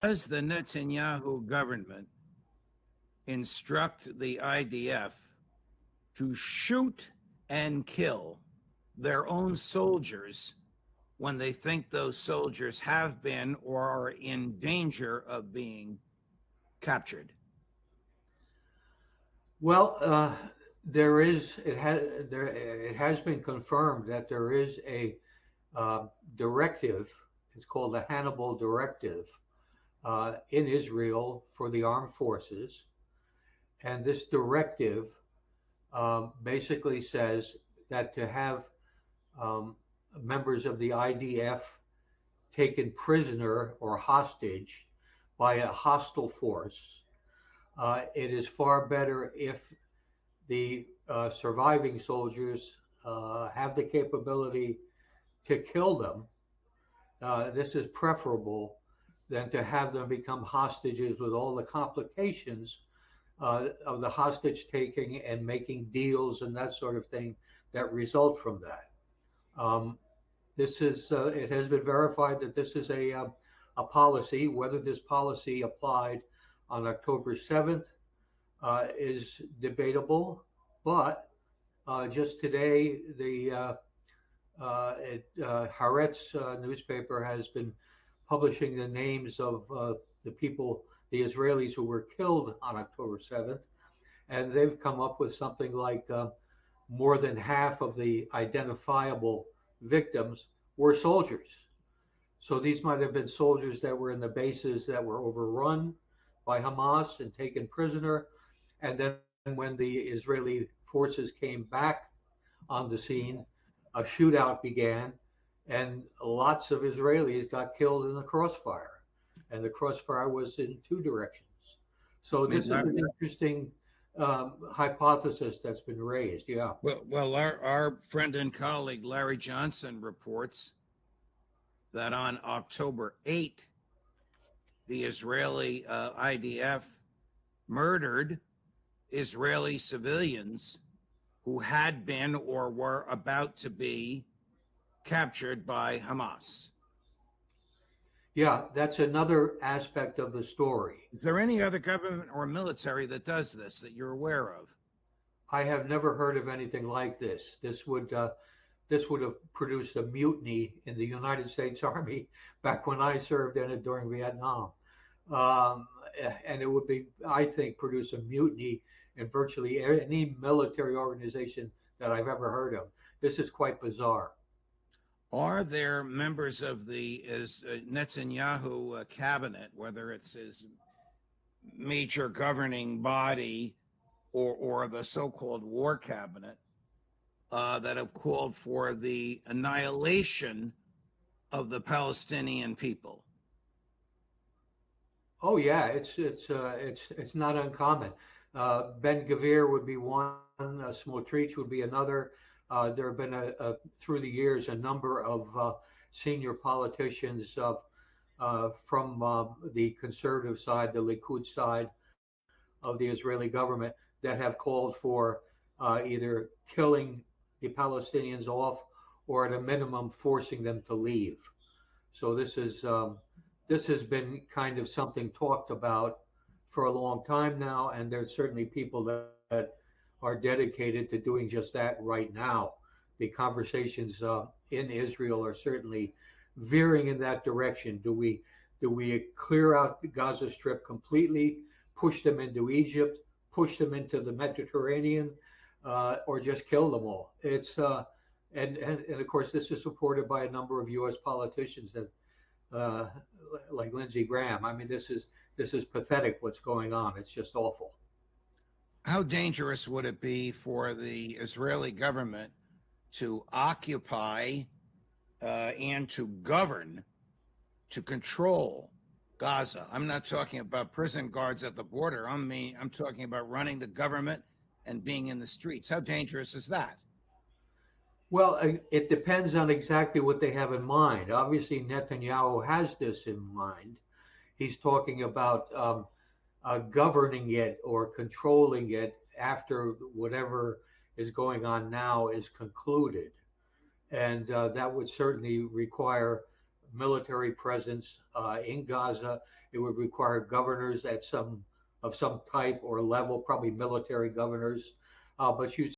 Does the Netanyahu government instruct the IDF to shoot and kill their own soldiers when they think those soldiers have been or are in danger of being captured? Well, there is it has been confirmed that there is a directive. It's called the Hannibal Directive in Israel for the armed forces, and this directive basically says that to have um, members of the IDF taken prisoner or hostage by a hostile force, it is far better if the surviving soldiers have the capability to kill them. This is preferable than to have them become hostages with all the complications of the hostage taking and making deals and that sort of thing that result from that. Um, this is it has been verified that this is a policy. Whether this policy applied on October 7th is debatable, but just today the Haaretz newspaper has been publishing the names of the people, the Israelis who were killed on October 7th, and they've come up with something like more than half of the identifiable victims were soldiers. So these might have been soldiers that were in the bases that were overrun by Hamas and taken prisoner. And then when the Israeli forces came back on the scene, a shootout began, and lots of Israelis got killed in the crossfire. And the crossfire was in two directions. So I mean, this is an interesting hypothesis that's been raised. Yeah. our friend and colleague Larry Johnson reports that on October 8th, the Israeli IDF murdered Israeli civilians who had been or were about to be captured by Hamas. Yeah, that's another aspect of the story. Is there any other government or military that does this that you're aware of? I have never heard of anything like this. This would have produced a mutiny in the United States Army back when I served in it during Vietnam. And it would be, I think, produce a mutiny in virtually any military organization that I've ever heard of. This is quite bizarre. Are there members of the Netanyahu cabinet, whether it's his major governing body or the so-called war cabinet, that have called for the annihilation of the Palestinian people? Oh yeah, it's not uncommon. Ben Gavir would be one. Smotrich would be another. There have been through the years a number of senior politicians from the conservative side, the Likud side of the Israeli government, that have called for either killing the Palestinians off or at a minimum forcing them to leave. So this has been kind of something talked about for a long time now, and there's certainly people that are dedicated to doing just that right now. The conversations in Israel are certainly veering in that direction. Do we clear out the Gaza Strip completely, push them into Egypt, push them into the Mediterranean, or just kill them all? It's and of course this is supported by a number of U.S. politicians that uh, like Lindsey Graham. I mean, this is pathetic. What's going on? It's just awful. How dangerous would it be for the Israeli government to occupy and to govern, to control Gaza? I'm not talking about prison guards at the border. I'm talking about running the government and being in the streets. How dangerous is that? Well, it depends on exactly what they have in mind. Obviously, Netanyahu has this in mind. He's talking about governing it or controlling it after whatever is going on now is concluded. And that would certainly require military presence in Gaza. It would require governors of some type or level, probably military governors. But you